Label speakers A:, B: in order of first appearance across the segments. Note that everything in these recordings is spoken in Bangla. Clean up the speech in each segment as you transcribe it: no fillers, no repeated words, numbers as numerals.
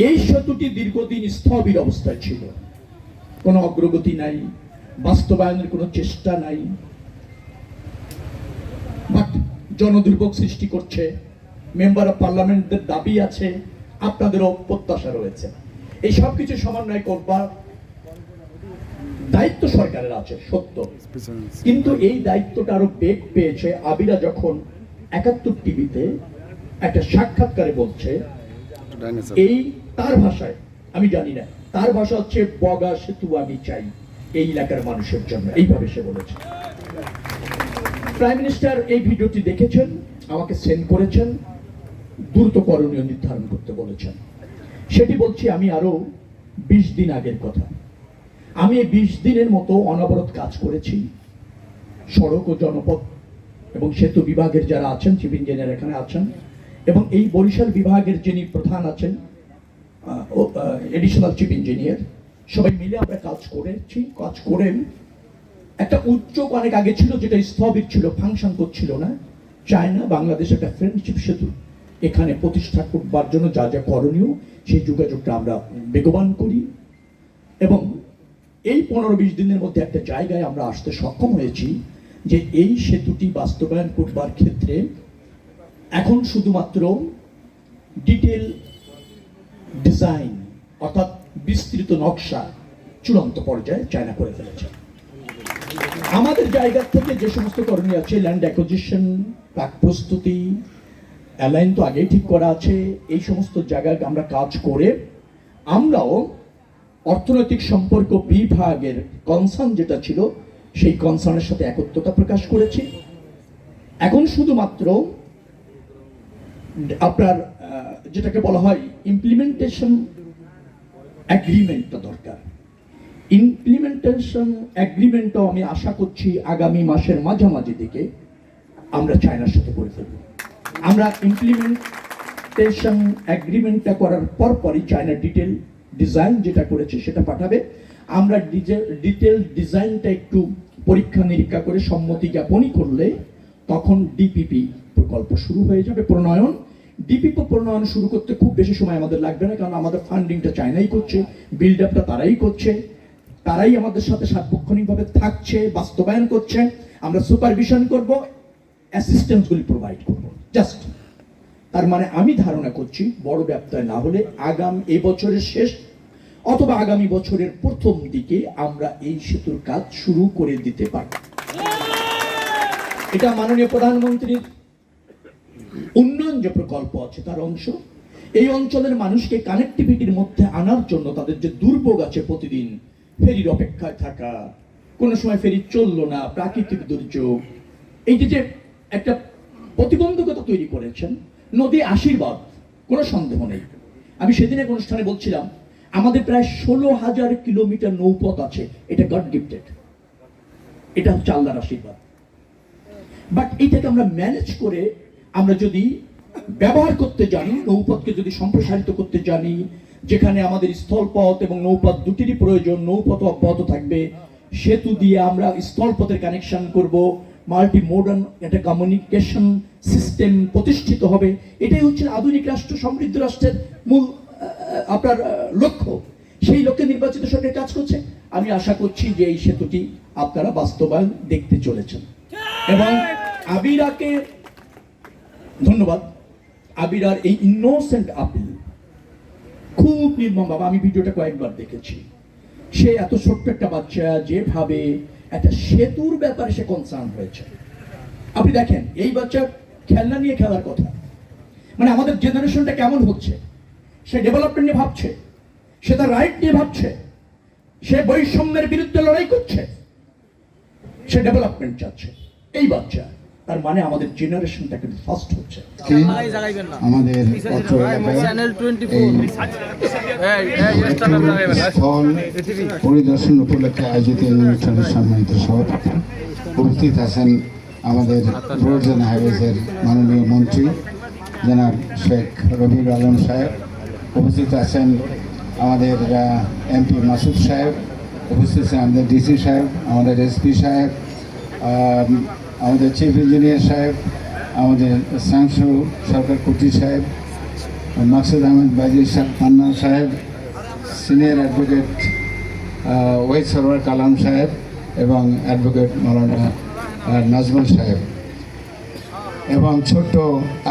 A: এই সেতুটি দীর্ঘদিন স্থবির অবস্থায় ছিল, কোনো অগ্রগতি নাই, বাস্তবায়নের কোনো চেষ্টা নাই, বাট জনদুর্ভোগ সৃষ্টি করছে। মেম্বার অফ পার্লামেন্টদের দাবি আছে, আপনাদেরও প্রত্যাশা রয়েছে। এই সব কিছু সমন্বয় করবার দায়িত্ব সরকারের আছে, সত্য, কিন্তু এই দায়িত্বটা আরো বেগ পেয়েছে আবিরা যখন ৭১ টিভিতে একটা সাক্ষাৎকারে বলছে, এই তার ভাষায়, আমি জানি না, তার ভাষা হচ্ছে বগা সেতু আমি চাই এই এলাকার মানুষের জন্য, এইভাবে সে বলেছে। প্রাইম মিনিস্টার এই ভিডিওটি দেখেছেন, আমাকে সেন্ড করেছেন, দ্রুত করণীয় নির্ধারণ করতে বলেছেন। সেটি বলছি আমি আরো ২০ দিন আগের কথা। আমি এই ২০ দিনের মতো অনবরত কাজ করেছি সড়ক ও জনপথ এবং সেতু বিভাগের যারা আছেন, চিফ ইঞ্জিনিয়ার এখানে আছেন, এবং এই বরিশাল বিভাগের যিনি প্রধান আছেন, এডিশনাল চিফ ইঞ্জিনিয়ার, সবাই মিলে আমরা কাজ করেছি। কাজ করেন একটা উদ্যোগ অনেক আগে ছিল, যেটা স্থবির ছিল, ফাংশন করছিল না। চায়না বাংলাদেশ একটা ফ্রেন্ডশিপ সেতু এখানে প্রতিষ্ঠা করবার জন্য যা যা করণীয়, সেই যোগাযোগটা আমরা বেগবান করি, এবং এই ১৫-২০ দিনের মধ্যে একটা জায়গায় আমরা আসতে সক্ষম হয়েছি যে এই সেতুটি বাস্তবায়ন করবার ক্ষেত্রে এখন শুধুমাত্র ডিটেল ডিজাইন অর্থাৎ বিস্তৃত নকশা চূড়ান্ত পর্যায়ে চায়না করে ফেলেছে। আমাদের জায়গা থেকে যে সমস্ত করণীয় আছে, ল্যান্ড অ্যাকুইজিশন, প্রাক প্রস্তুতি, অ্যালাইন তো আগেই ঠিক করা আছে, এই সমস্ত জায়গায় আমরা কাজ করে আমরাও অর্থনৈতিক সম্পর্ক বিভাগের কনসার্ন যেটা ছিল সেই কনসার্নের সাথে একত্রতা প্রকাশ করেছি। এখন শুধুমাত্র আপনার যেটাকে বলা হয় ইমপ্লিমেন্টেশন অ্যাগ্রিমেন্টটা দরকার। ইমপ্লিমেন্টেশন অ্যাগ্রিমেন্টও আমি আশা করছি আগামী মাসের মাঝামাঝি দিকে আমরা চায়নার সাথে করে ফেলব। আমরা ইমপ্লিমেন্টেশন অ্যাগ্রিমেন্টটা করার পরপরই চায়না ডিটেল ডিজাইন যেটা করেছে সেটা পাঠাবে। আমরা ডিটেল ডিজাইনটা একটু পরীক্ষা নিরীক্ষা করে সম্মতি জ্ঞাপনই করলে তখন ডিপিপি প্রকল্প শুরু হয়ে যাবে প্রণয়ন। ডিপিপি প্রণয়ন শুরু করতে খুব বেশি সময় আমাদের লাগবে না, কারণ আমাদের ফান্ডিংটা চায়নাই করছে, বিল্ড আপটা তারাই করছে, তারাই আমাদের সাথে সার্বক্ষণিকভাবে থাকছে, বাস্তবায়ন করছে। আমরা সুপারভিশন করব, অ্যাসিস্ট্যান্সগুলি প্রোভাইড করব। জাস্ট তার মানে আমি ধারণা করছি বড় ব্যত্যয় না হলে এই বছরের শেষ অথবা আগামী বছরের প্রথম দিকে আমরা এই সেতুর কাজ শুরু করে দিতে পারি। এটা মাননীয় প্রধানমন্ত্রীর উন্নয়ন যে প্রকল্প আছে তার অংশ। এই অঞ্চলের মানুষকে কানেক্টিভিটির মধ্যে আনার জন্য তাদের যে দুর্ভোগ আছে, প্রতিদিন ফেরির অপেক্ষায় থাকা, কোনো সময় ফেরি চললো না, প্রাকৃতিক দুর্যোগ, এই যে একটা প্রতিবন্ধকতা তৈরি করেছেন। নদী আশীর্বাদ, কোনো সন্দেহ নেই। আমি সেদিন এক অনুষ্ঠানে বলছিলাম আমাদের প্রায় ১৬,০০০ কিলোমিটার নৌপথ আছে, এটা গড গিফটেড, এটা হচ্ছে আল্লাহর আশীর্বাদ। বাট এইটাকে আমরা ম্যানেজ করে আমরা যদি ব্যবহার করতে জানি, নৌপথকে যদি সম্প্রসারিত করতে জানি, যেখানে আমাদের স্থলপথ এবং নৌপথ দুটিরই প্রয়োজন, নৌপথ অব্যাহত থাকবে, সেতু দিয়ে আমরা স্থলপথের কানেকশন করব, মাল্টি মডার্ন একটা কমিউনিকেশন সিস্টেম প্রতিষ্ঠিত হবে। এটাই হচ্ছে আধুনিক রাষ্ট্র, সমৃদ্ধ রাষ্ট্রের মূল আপনার লক্ষ্য। সেই লক্ষ্যে নির্বাচিত সরকার কাজ করছে। আমি আশা করছি যে এই সেতুটি আপনারা বাস্তবায়ন দেখতে চলেছেন। এবং আবিরাকে ধন্যবাদ। আবিরার এই ইনোসেন্ট আপিল খুব নির্মম বাবা, আমি ভিডিওটা কয়েকবার দেখেছি। সে এত ছোট্ট একটা বাচ্চা যেভাবে একটা সেতুর ব্যাপারে সে কনসার্ন হয়েছে, আপনি দেখেন এই বাচ্চার খেলনা নিয়ে খেলার কথা, মানে আমাদের জেনারেশনটা কেমন হচ্ছে। সে ডেভেলপমেন্ট নিয়ে ভাবছে, সে তার রাইট নিয়ে ভাবছে, সে বৈষম্যের বিরুদ্ধে লড়াই করছে, সে ডেভেলপমেন্ট চাচ্ছে। এই বাচ্চা, তার মানে আমাদের জেনারেশনটাকে ফাস্ট হচ্ছে।
B: আমাদের পরিদর্শন উপলক্ষে আয়োজিত এই অনুষ্ঠানের সম্মানিত সভাপতি উপস্থিত আছেন আমাদের রোড অ্যান্ড হাইওয়েজের মাননীয় মন্ত্রী জনাব শেখ রবিউল আলম সাহেব, উপস্থিত আছেন আমাদের এমপি মাসুদ সাহেব, উপস্থিত আছেন আমাদের ডিসি সাহেব, আমাদের এসপি সাহেব, আমাদের চিফ ইঞ্জিনিয়ার সাহেব, আমাদের সাংসু সরকার কুটি সাহেব, মাকসুদ আহমেদ বাইজুল মান্নান সাহেব, সিনিয়র অ্যাডভোকেট ওয়াহিদ সরওয়ার কালাম সাহেব এবং অ্যাডভোকেট মাওলানা নাজমুল সাহেব এবং ছোট্ট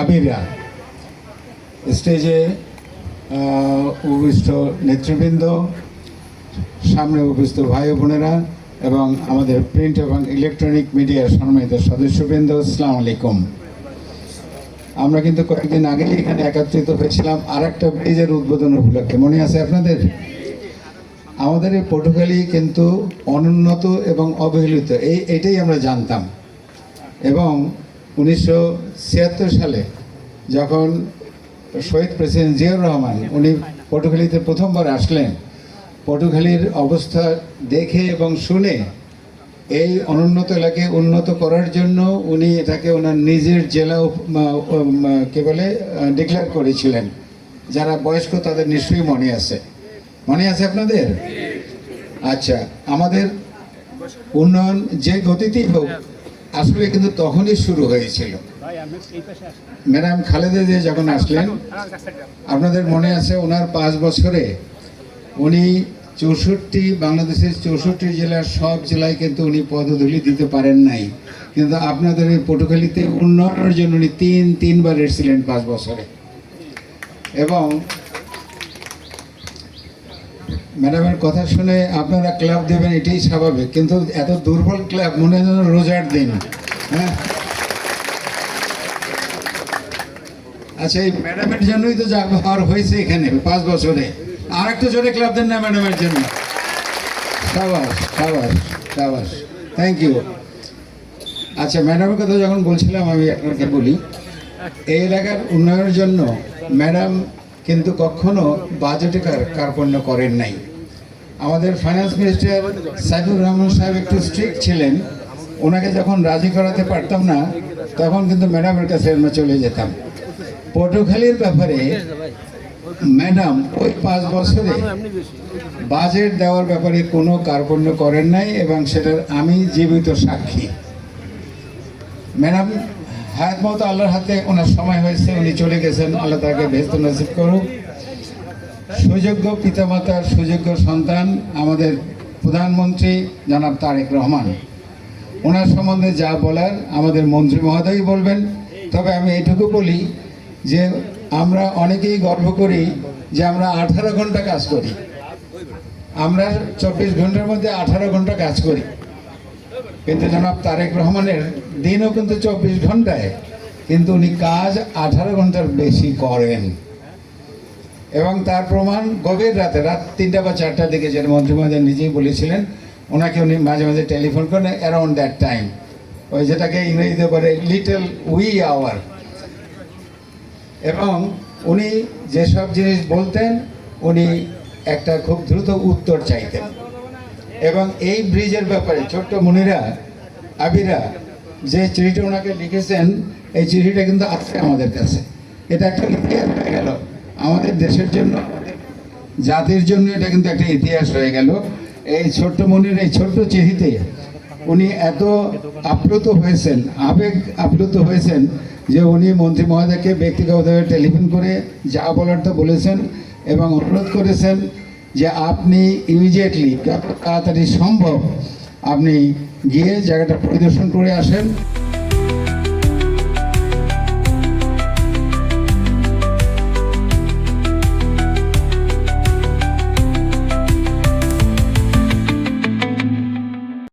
B: আবিরা, স্টেজে উপবিষ্ট নেতৃবৃন্দ, সামনে উপস্থিত ভাই বোনেরা এবং আমাদের প্রিন্ট এবং ইলেকট্রনিক মিডিয়ার সম্মানিত সদস্যবৃন্দ, আসসালামু আলাইকুম। আমরা কিন্তু কয়েকদিন আগে এখানে একত্রিত হয়েছিলাম আর একটা ব্রিজের উদ্বোধন উপলক্ষে, মনে আছে আপনাদের? আমাদের এই পটুখালী কিন্তু অনুন্নত এবং অবহেলিত, এটাই আমরা জানতাম। এবং 1976 সালে যখন শহীদ প্রেসিডেন্ট জিয়াউর রহমান উনি পটুখালীতে প্রথমবার আসলেন, পটুখালীর অবস্থা দেখে এবং শুনে এই অনুন্নত এলাকাকে উন্নত করার জন্য উনি এটাকে ওনার নিজের জেলা ডিক্লেয়ার করেছিলেন। যারা বয়স্ক তাদের নিশ্চয়ই মনে আছে আপনাদের? আচ্ছা, আমাদের উন্নয়ন যে গতিতেই হোক আসলে কিন্তু তখনই শুরু হয়েছিল। ম্যাডাম খালেদা জিয়া যখন আসলেন, আপনাদের মনে আছে ওনার 5 বছরে উনি বাংলাদেশের 64 জেলার সব জেলায় কিন্তু উনি পদধূলি দিতে পারেন নাই, কিন্তু আপনাদের এই পটুখালীতে উন্নয়নের জন্য উনি তিনবার এসেছিলেন 5 বছরে। এবং ম্যাডামের কথা শুনে আপনারা ক্লাব দেবেন, এটাই স্বাভাবিক, কিন্তু এত দুর্বল ক্লাব মনে হয় যেন রোজার দিন। হ্যাঁ, আচ্ছা, এই ম্যাডামের জন্যই তো হওয়ার হয়েছে এখানে 5 বছরে। আর একটু জোরে ক্লাব দেন না ম্যাডামের জন্য। সাবাস সাবাস সাবাস, থ্যাংক ইউ। আচ্ছা, ম্যাডামের কথা যখন বলছিলাম আমি আপনাকে বলি, এই এলাকার উন্নয়নের জন্য ম্যাডাম কিন্তু কখনো বাজেটে কার্পণ্য করেন নাই। আমাদের ফাইন্যান্স মিনিস্টার সাইফুর রহমান সাহেব একটু স্ট্রিক্ট ছিলেন, ওনাকে যখন রাজি করাতে পারতাম না তখন কিন্তু ম্যাডামের কাছে আমরা চলে যেতাম। পটুখালীর ব্যাপারে ম্যাডাম ওই 5 বছরে বাজেট দেওয়ার ব্যাপারে কোনো কার্পণ্য করেন নাই এবং সেটার আমি জীবিত সাক্ষী। ম্যাডাম হায়াত মতো আল্লাহর হাতে, ওনার সময় হয়েছে, উনি চলে গেছেন, আল্লাহ তাকে বেহেশত নসিব করুক। সুযোগ্য পিতামাতার সুযোগ্য সন্তান আমাদের প্রধানমন্ত্রী জনাব তারেক রহমান, ওনার সম্বন্ধে যা বলার আমাদের মন্ত্রী মহোদয় বলবেন। তবে আমি এটুকু বলি যে আমরা অনেকেই গর্ব করি যে আমরা 18 ঘন্টা কাজ করি, আমরা 24 ঘন্টার মধ্যে 18 ঘন্টা কাজ করি, কিন্তু জনাব তারেক রহমানের দিনও কিন্তু 24 ঘন্টায়, কিন্তু উনি কাজ 18 ঘন্টার বেশি করেন। এবং তার প্রমাণ গভীর রাত 3টা বা 4টার দিকে, যেটা মন্ত্রী মহোদয় নিজেই বলেছিলেন, ওনাকে উনি মাঝে মাঝে টেলিফোন করেন অ্যারাউন্ড দ্যাট টাইম, ওই যেটাকে ইংরেজিতে বলে লিটল উই আওয়ার। এবং উনি যেসব জিনিস বলতেন উনি একটা খুব দ্রুত উত্তর চাইতেন। এবং এই ব্রিজের ব্যাপারে ছোট্ট মুনিরা আবিরা যে চিঠিটা ওনাকে লিখেছেন, এই চিঠিটা কিন্তু আছে আমাদের কাছে। এটা একটা ইতিহাস হয়ে গেল আমাদের দেশের জন্য, জাতির জন্য, এটা কিন্তু একটা ইতিহাস হয়ে গেল। এই ছোট্ট মুনির এই ছোট্ট চিঠিতে উনি এত আপ্লুত হয়েছেন, আবেগ আপ্লুত হয়েছেন যে উনি মন্ত্রী মহোদয়কে ব্যক্তিগতভাবে টেলিফোন করে যা বলার তো বলেছেন এবং অনুরোধ করেছেন যে আপনি ইমিডিয়েটলি যত তাড়াতাড়ি সম্ভব আপনি গিয়ে জায়গাটা পরিদর্শন করে আসেন।